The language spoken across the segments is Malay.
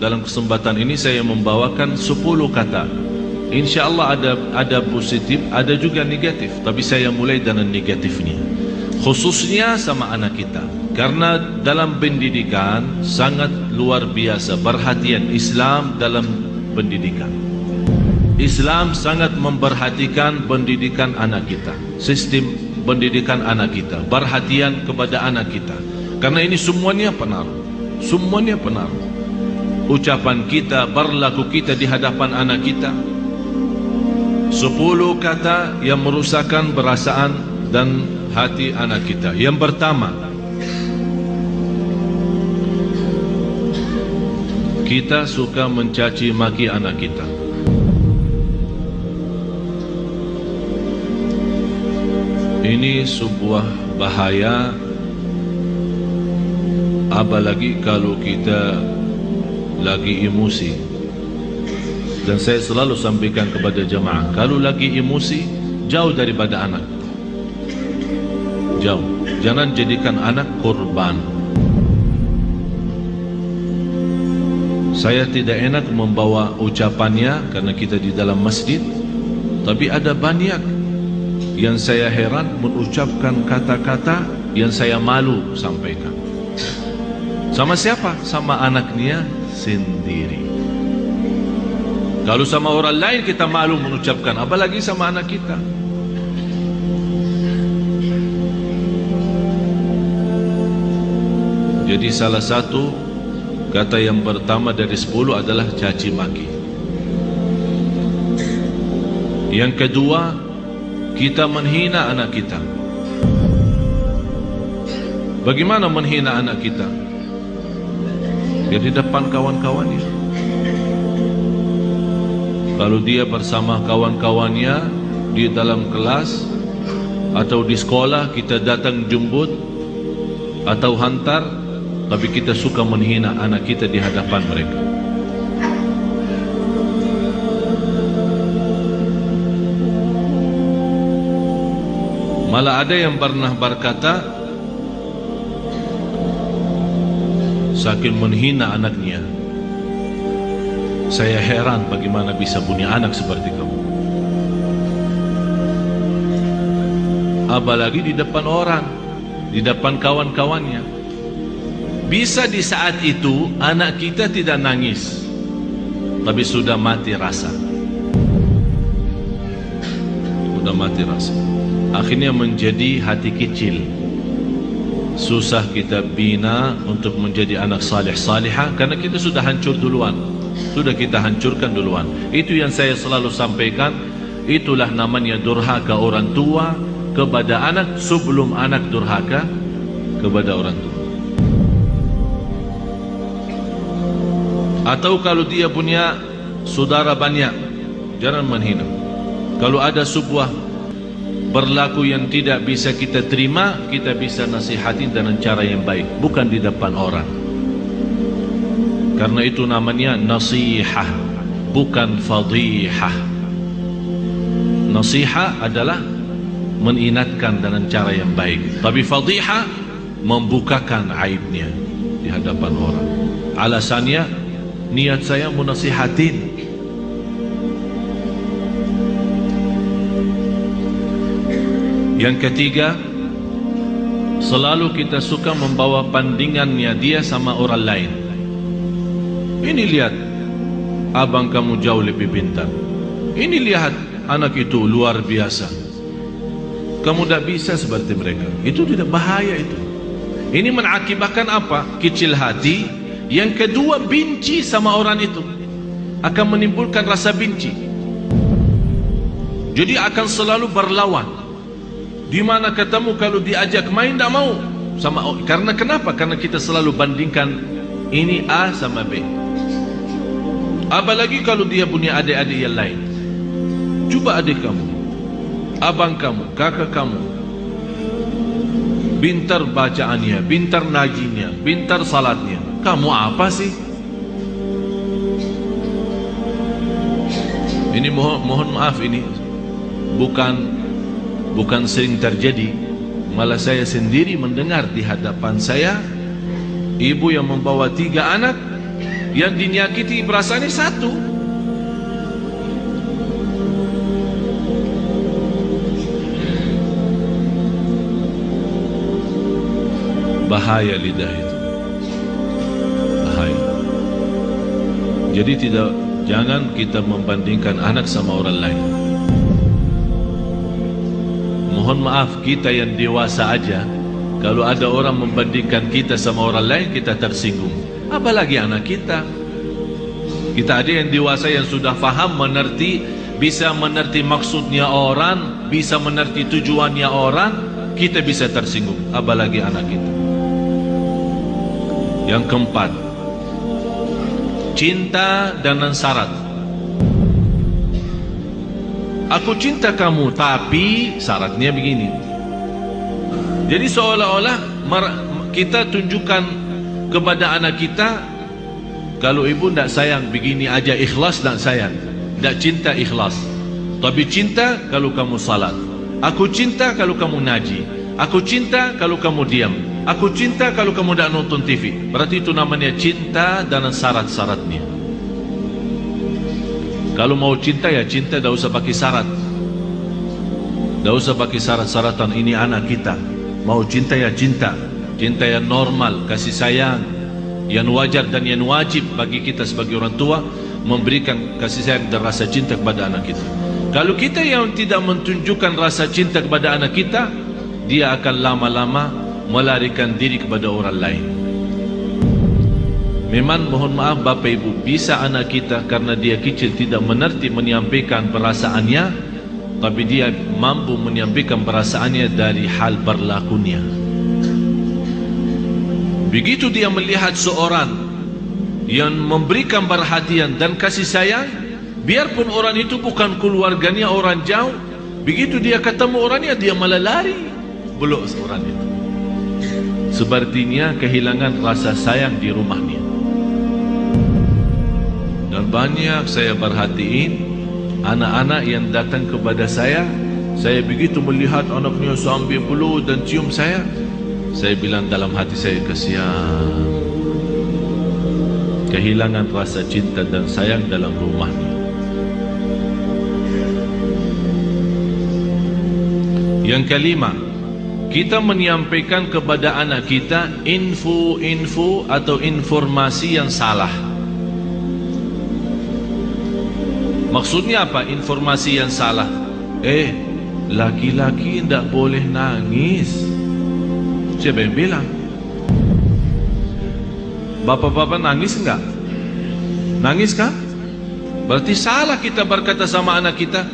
dalam kesempatan ini saya membawakan 10 kata. InsyaAllah ada positif, ada juga negatif. Tapi saya mulai dengan negatifnya, khususnya sama anak kita. Karena dalam pendidikan sangat luar biasa perhatian Islam dalam pendidikan. Islam sangat memperhatikan pendidikan anak kita, sistem pendidikan anak kita, perhatian kepada anak kita. Karena ini semuanya pengaruh, semuanya pengaruh. Ucapan kita, berlaku kita di hadapan anak kita. 10 kata yang merusakkan perasaan dan hati anak kita. Yang pertama, kita suka mencaci maki anak kita. Ini sebuah bahaya, apalagi kalau kita lagi emosi. Dan saya selalu sampaikan kepada jemaah, kalau lagi emosi, jauh daripada anak. Jauh. Jangan jadikan anak korban. Saya tidak enak membawa ucapannya karena kita di dalam masjid. Tapi ada banyak yang saya heran mengucapkan kata-kata yang saya malu sampaikan. Sama siapa? Sama anaknya sendiri. Kalau sama orang lain kita malu mengucapkan, apalagi sama anak kita. Jadi salah satu kata yang pertama dari 10 adalah caci maki. Yang kedua, kita menghina anak kita. Bagaimana menghina anak kita? Di depan kawan-kawannya. Kalau dia bersama kawan-kawannya di dalam kelas atau di sekolah, kita datang jemput atau hantar, tapi kita suka menghina anak kita di hadapan mereka. Malah ada yang pernah berkata, saking menghina anaknya, saya heran bagaimana bisa punya anak seperti kamu. Apalagi di depan orang, di depan kawan-kawannya. Bisa di saat itu anak kita tidak nangis, tapi sudah mati rasa. Sudah mati rasa. Akhirnya menjadi hati kecil. Susah kita bina untuk menjadi anak salih-salihah karena kita sudah hancur duluan. Sudah kita hancurkan duluan. Itu yang saya selalu sampaikan. Itulah namanya durhaka orang tua kepada anak sebelum anak durhaka kepada orang tua. Atau kalau dia punya saudara banyak, jangan menghina. Kalau ada sebuah berlaku yang tidak bisa kita terima, kita bisa nasihatin dengan cara yang baik, bukan di depan orang. Karena itu namanya nasihah, bukan fadihah. Nasihah adalah mengingatkan dengan cara yang baik, tapi fadihah membukakan aibnya di hadapan orang. Alasannya, niat saya menasihatin. Yang ketiga, selalu kita suka membawa bandingannya dia sama orang lain. Ini lihat, abang kamu jauh lebih pintar. Ini lihat, anak itu luar biasa. Kamu tidak bisa seperti mereka. Itu tidak bahaya itu. Ini mengakibatkan apa? Kecil hati. Yang kedua, benci sama orang itu. Akan menimbulkan rasa benci. Jadi akan selalu berlawan. Di mana ketemu kalau diajak main tidak mau sama. Karena kenapa? Karena kita selalu bandingkan ini A sama B. Apalagi kalau dia punya adik-adik yang lain. Coba adik kamu, abang kamu, kakak kamu, pintar bacaannya, pintar najinya, pintar salatnya. Kamu apa sih? Ini mohon maaf, ini bukan sering terjadi. Malah saya sendiri mendengar di hadapan saya, ibu yang membawa 3 anak, yang dinyakiti perasaannya satu. Bahaya lidah itu, bahaya. Jadi jangan kita membandingkan anak sama orang lain. Mohon maaf, kita yang dewasa aja, kalau ada orang membandingkan kita sama orang lain, kita tersinggung. Apalagi anak kita. Kita ada yang dewasa yang sudah faham, mengerti, bisa mengerti maksudnya orang, bisa mengerti tujuannya orang, kita bisa tersinggung. Apalagi anak kita. Yang keempat, cinta dengan syarat. Aku cinta kamu, tapi syaratnya begini. Jadi seolah-olah kita tunjukkan kepada anak kita, kalau ibu tidak sayang begini aja, ikhlas tidak sayang, tidak cinta ikhlas. Tapi cinta kalau kamu salat. Aku cinta kalau kamu ngaji. Aku cinta kalau kamu diam. Aku cinta kalau kamu tidak nonton TV. Berarti itu namanya cinta dengan syarat-syaratnya. Kalau mau cinta ya cinta, tidak usah pakai syarat. Tidak usah pakai syarat-syaratan. Ini anak kita. Mau cinta ya cinta. Cinta yang normal, kasih sayang, yang wajar dan yang wajib bagi kita sebagai orang tua, memberikan kasih sayang dan rasa cinta kepada anak kita. Kalau kita yang tidak menunjukkan rasa cinta kepada anak kita, dia akan lama-lama melarikan diri kepada orang lain. Memang mohon maaf Bapak Ibu, bisa anak kita karena dia kecil tidak mengerti menyampaikan perasaannya, tapi dia mampu menyampaikan perasaannya dari hal berlakunya. Begitu dia melihat seorang yang memberikan perhatian dan kasih sayang, biarpun orang itu bukan keluarganya, orang jauh, begitu dia ketemu orangnya, dia malah lari, belok orang itu. Sepertinya kehilangan rasa sayang di rumahnya. Dan banyak saya perhatiin anak-anak yang datang kepada saya begitu melihat anaknya sambil peluk dan cium saya bilang dalam hati saya, kasihan, kehilangan rasa cinta dan sayang dalam rumahnya. Yang kelima, kita menyampaikan kepada anak kita info atau informasi yang salah. Maksudnya apa informasi yang salah? Laki-laki tidak boleh nangis. Siapa yang bilang? Bapak-bapak nangis enggak? Nangis kan? Berarti salah kita berkata sama anak kita,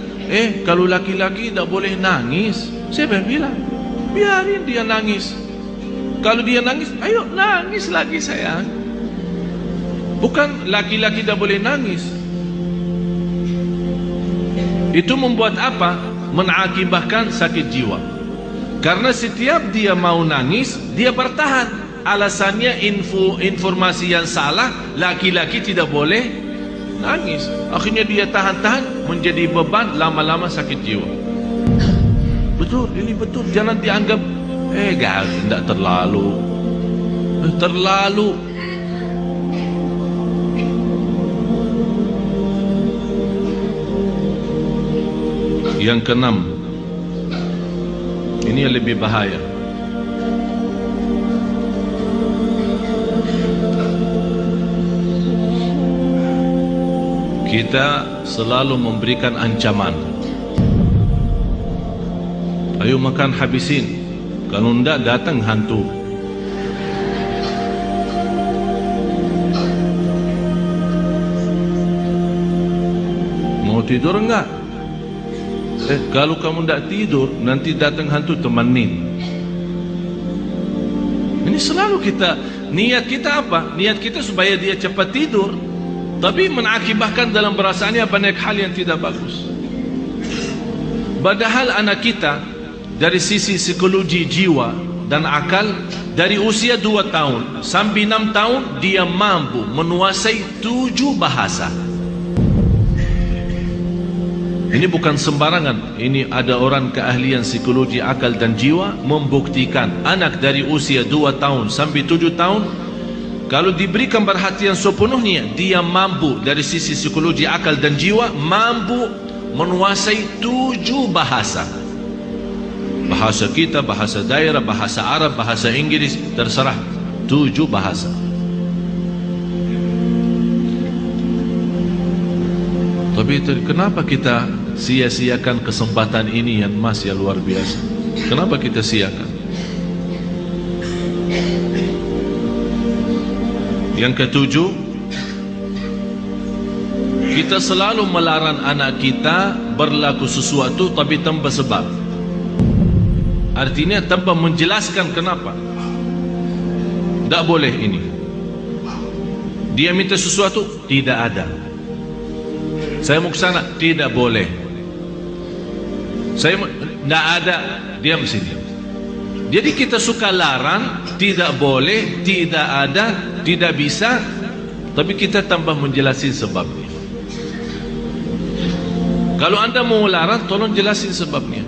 kalau laki-laki tidak boleh nangis. Siapa yang bilang? Biarin dia nangis. Kalau dia nangis, ayo nangis lagi sayang. Bukan laki-laki tidak boleh nangis. Itu membuat apa? Mengakibatkan sakit jiwa. Karena setiap dia mau nangis, dia bertahan. Alasannya informasi yang salah, laki-laki tidak boleh nangis. Akhirnya dia tahan-tahan, menjadi beban, lama-lama sakit jiwa. Betul, ini betul. Jangan dianggap tidak terlalu. Terlalu. Yang keenam, ini yang lebih bahaya. Kita selalu memberikan ancaman. Ayo makan habisin, kalau tidak datang hantu. Mau tidur enggak? Kalau kamu tidak tidur, nanti datang hantu, temenin. Ini selalu kita, niat kita apa? Niat kita supaya dia cepat tidur, tapi mengakibatkan dalam perasaannya banyak hal yang tidak bagus. Padahal anak kita dari sisi psikologi jiwa dan akal, dari usia 2 tahun sampai 6 tahun dia mampu menguasai 7 bahasa. Ini bukan sembarangan. Ini ada orang keahlian psikologi akal dan jiwa membuktikan anak dari usia 2 tahun sampai 7 tahun Kalau diberikan perhatian sepenuhnya, dia mampu dari sisi psikologi, akal dan jiwa, mampu menguasai 7 bahasa. Bahasa kita, bahasa daerah, bahasa Arab, bahasa Inggris, terserah, 7 bahasa. Tapi kenapa kita sia-siakan kesempatan ini yang masih luar biasa? Kenapa kita siakan? Yang ketujuh, kita selalu melarang anak kita berlaku sesuatu tapi tanpa sebab. Artinya tanpa menjelaskan kenapa. Tak boleh ini. Dia minta sesuatu, tidak ada. Saya mau ke sana, tidak boleh. Saya tidak ada, diam sini. Jadi kita suka larang, tidak boleh, tidak ada, tidak bisa, tapi kita tambah menjelaskan sebabnya. Kalau anda mau larang, tolong jelasin sebabnya.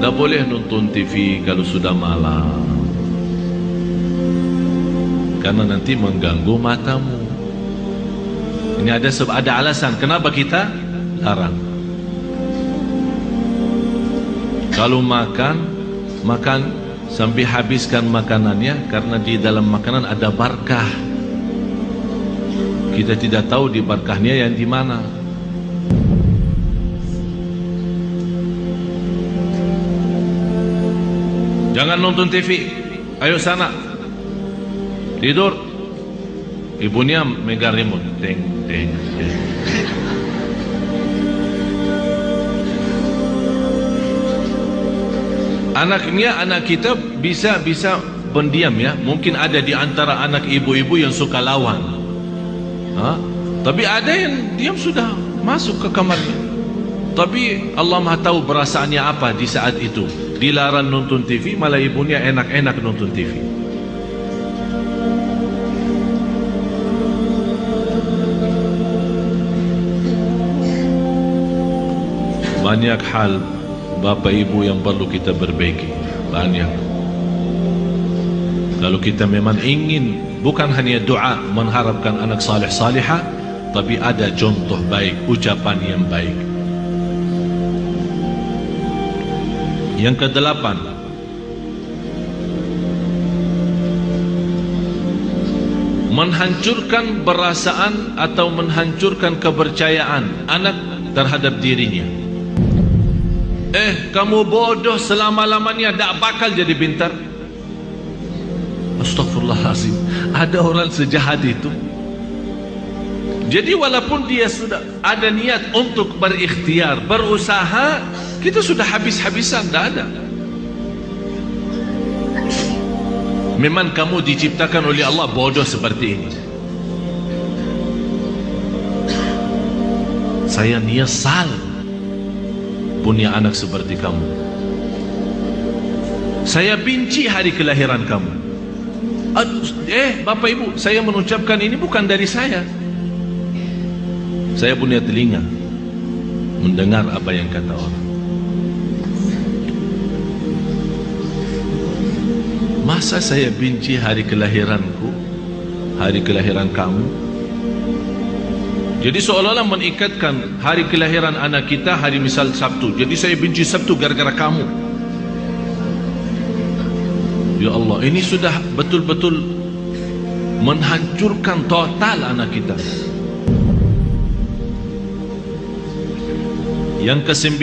Tak boleh nonton TV kalau sudah malam, karena nanti mengganggu matamu. Ini ada alasan kenapa kita larang. Kalau makan sampai habiskan makanannya, karena di dalam makanan ada barakah. Kita tidak tahu di barakahnya yang di mana. Jangan nonton TV, ayo sana tidur. Ibunya megang remote, teng teng teng. Anak kita bisa pendiam ya. Mungkin ada di antara anak ibu-ibu yang suka lawan, tapi ada yang diam sudah masuk ke kamarnya. Tapi Allah Maha tahu perasaannya apa di saat itu. Dilarang nonton TV, malah ibunya enak-enak nonton TV. Banyak hal Bapak Ibu yang perlu kita perbaiki. Banyak. Kalau kita memang ingin bukan hanya doa mengharapkan anak saleh salihah, tapi ada contoh baik, ucapan yang baik. Yang ke-8, menghancurkan perasaan atau menghancurkan kepercayaan anak terhadap dirinya. Kamu bodoh selama-lamanya, tak bakal jadi pintar. Astagfirullahaladzim, ada orang sejahat itu. Jadi walaupun dia sudah ada niat untuk berikhtiar, berusaha, kita sudah habis-habisan, tak ada. Memang kamu diciptakan oleh Allah bodoh seperti ini. Saya nyesal punya anak seperti kamu. Saya benci hari kelahiran kamu. Bapak Ibu, saya mengucapkan ini bukan dari saya. Saya punya telinga mendengar apa yang kata orang. Masa saya benci hari kelahiranku, hari kelahiran kamu? Jadi seolah-olah mengikatkan hari kelahiran anak kita hari misal Sabtu. Jadi saya benci Sabtu gara-gara kamu. Ya Allah, ini sudah betul-betul menghancurkan total anak kita. Yang ke-9,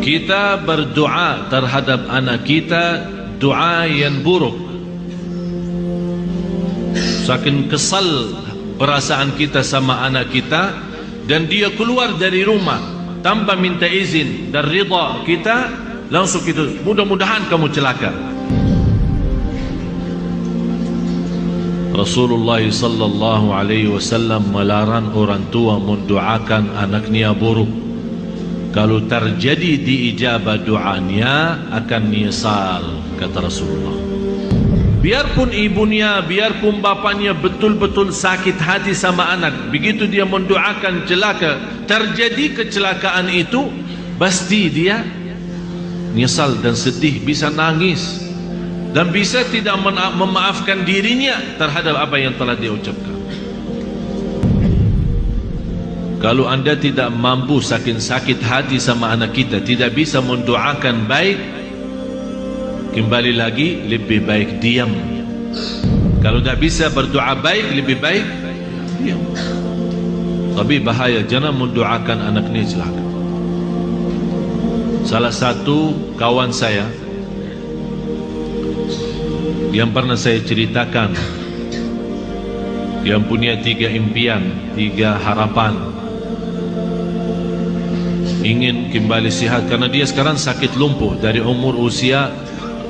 kita berdoa terhadap anak kita doa yang buruk. Saking kesal perasaan kita sama anak kita, dan dia keluar dari rumah tanpa minta izin dan ridha kita, langsung itu mudah-mudahan kamu celaka. Rasulullah sallallahu alaihi wasallam melarang orang tua mendoakan anaknya buruk. Kalau terjadi diijabah doanya akan nyesal, kata Rasulullah. Biarpun ibunya, biarpun bapaknya betul-betul sakit hati sama anak, begitu dia mendoakan celaka, terjadi kecelakaan itu, pasti dia nyesal dan sedih, bisa nangis, dan bisa tidak memaafkan dirinya terhadap apa yang telah dia ucapkan. Kalau anda tidak mampu saking sakit hati sama anak kita, tidak bisa mendoakan baik, kembali lagi lebih baik diam. Kalau tidak bisa berdoa baik, lebih baik diam. Tapi bahaya, jangan mendoakan anak ni celaka. Salah satu kawan saya yang pernah saya ceritakan, yang punya 3 impian, 3 harapan, ingin kembali sihat, karena dia sekarang sakit lumpuh dari umur usia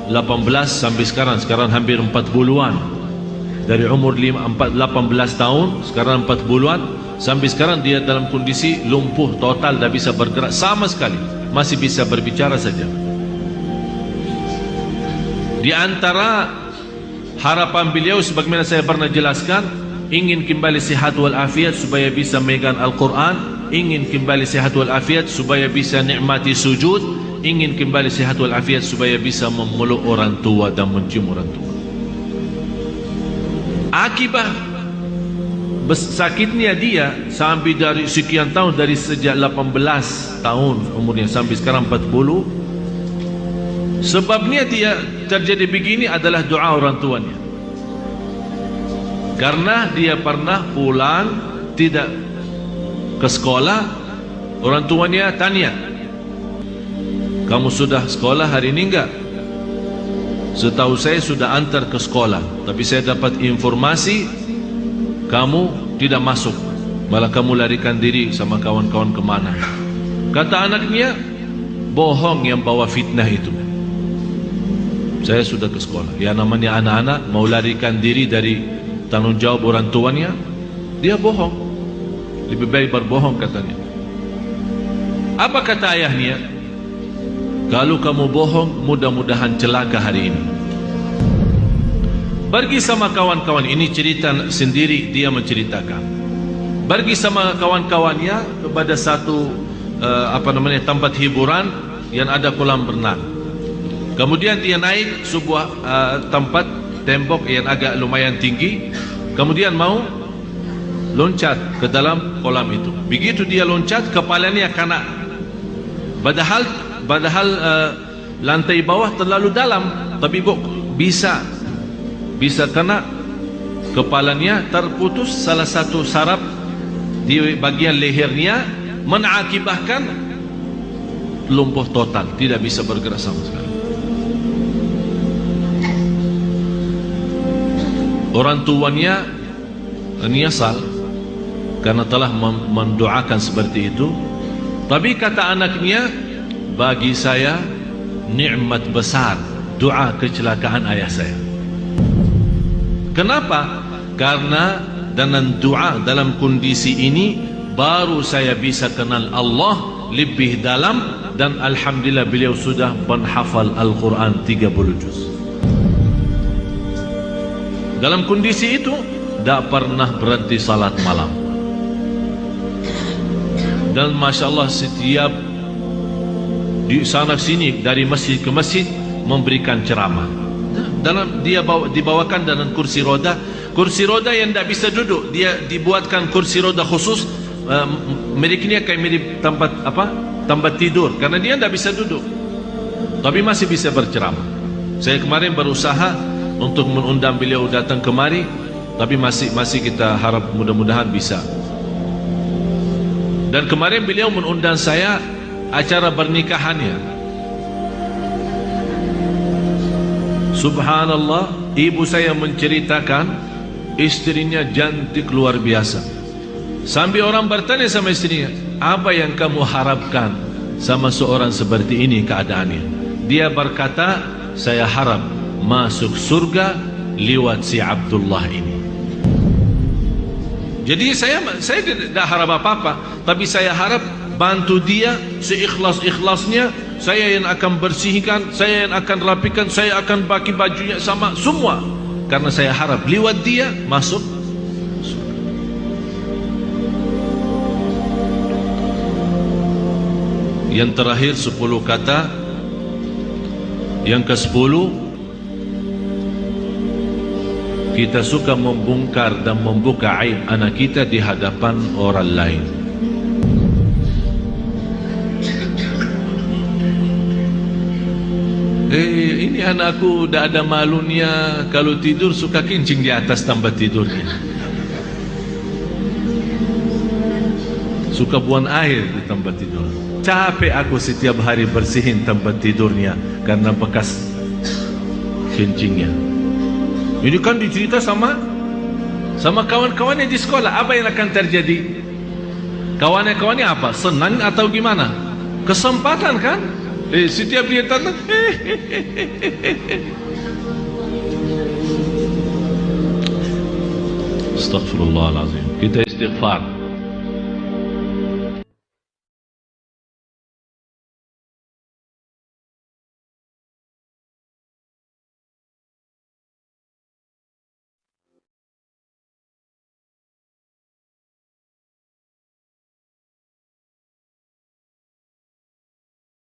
18 sampai sekarang hampir 40-an. Dari umur 18 tahun, sekarang 40-an, sampai sekarang dia dalam kondisi lumpuh total, tak bisa bergerak sama sekali, masih bisa berbicara saja. Di antara harapan beliau, sebagaimana saya pernah jelaskan, ingin kembali sihat walafiat supaya bisa megang Al-Quran, ingin kembali sihat walafiat supaya bisa nikmati sujud, ingin kembali sihat walafiat supaya bisa memeluk orang tua dan mencium orang tua. Akibat sakitnya dia sampai dari sekian tahun, dari sejak 18 tahun umurnya sampai sekarang 40, sebabnya dia terjadi begini adalah doa orang tuanya. Karena dia pernah pulang tidak ke sekolah, orang tuanya tanya, kamu sudah sekolah hari ini enggak? Setahu saya sudah antar ke sekolah, tapi saya dapat informasi kamu tidak masuk, malah kamu larikan diri sama kawan-kawan kemana. Kata anaknya, bohong yang bawa fitnah itu. Saya sudah ke sekolah. Ya, namanya anak-anak mau larikan diri dari tanggung jawab orang tuanya, dia bohong. Lebih baik berbohong, katanya. Apa kata ayahnya? Kalau kamu bohong, mudah-mudahan celaka hari ini. Pergi sama kawan-kawan, ini cerita sendiri dia menceritakan. Pergi sama kawan-kawannya kepada satu tempat hiburan yang ada kolam renang. Kemudian dia naik sebuah tempat tembok yang agak lumayan tinggi. Kemudian mau loncat ke dalam kolam itu. Begitu dia loncat, kepalanya kena. Padahal lantai bawah terlalu dalam, tapi kok bisa kena. Kepalanya terputus salah satu saraf di bagian lehernya, mengakibatkan lumpuh total, tidak bisa bergerak sama sekali. Orang tuanya menyesal karena telah mendoakan seperti itu. Tapi kata anaknya, bagi saya nikmat besar doa kecelakaan ayah saya. Kenapa? Karena dengan doa dalam kondisi ini baru saya bisa kenal Allah lebih dalam, dan alhamdulillah beliau sudah menghafal Al-Quran 30 juz. Dalam kondisi itu tak pernah berhenti salat malam. Dan Masya Allah, setiap di sana sini, dari masjid ke masjid, memberikan ceramah. Dalam dia dibawakan dalam kursi roda yang tidak bisa duduk, dia dibuatkan kursi roda khusus. Miliknya kayak mirip tempat tidur, karena dia tidak bisa duduk, tapi masih bisa berceramah. Saya kemarin berusaha untuk mengundang beliau datang kemari, tapi masih kita harap mudah-mudahan bisa. Dan kemarin beliau mengundang saya acara pernikahannya. Subhanallah, ibu saya menceritakan istrinya cantik luar biasa. Sampai orang bertanya sama istrinya, apa yang kamu harapkan sama seorang seperti ini keadaannya? Dia berkata, saya harap masuk surga lewat si Abdullah ini. Jadi saya tidak harap apa-apa, tapi saya harap bantu dia seikhlas-ikhlasnya. Saya yang akan bersihkan, saya yang akan rapikan, saya akan pakai bajunya sama semua, karena saya harap lewat dia masuk surga. Yang terakhir 10 kata Yang ke-10, kita suka membongkar dan membuka aib anak kita di hadapan orang lain. Ini anakku dah ada malunya, kalau tidur suka kencing di atas tempat tidurnya, suka buang air di tempat tidur. Capek aku setiap hari bersihin tempat tidurnya karena bekas kencingnya. Ini kan dicerita sama kawan-kawannya di sekolah. Apa yang akan terjadi? Kawan-kawannya apa? Senang atau gimana? Kesempatan kan? Setiap dia tanda Astaghfirullahaladzim. Kita istighfar.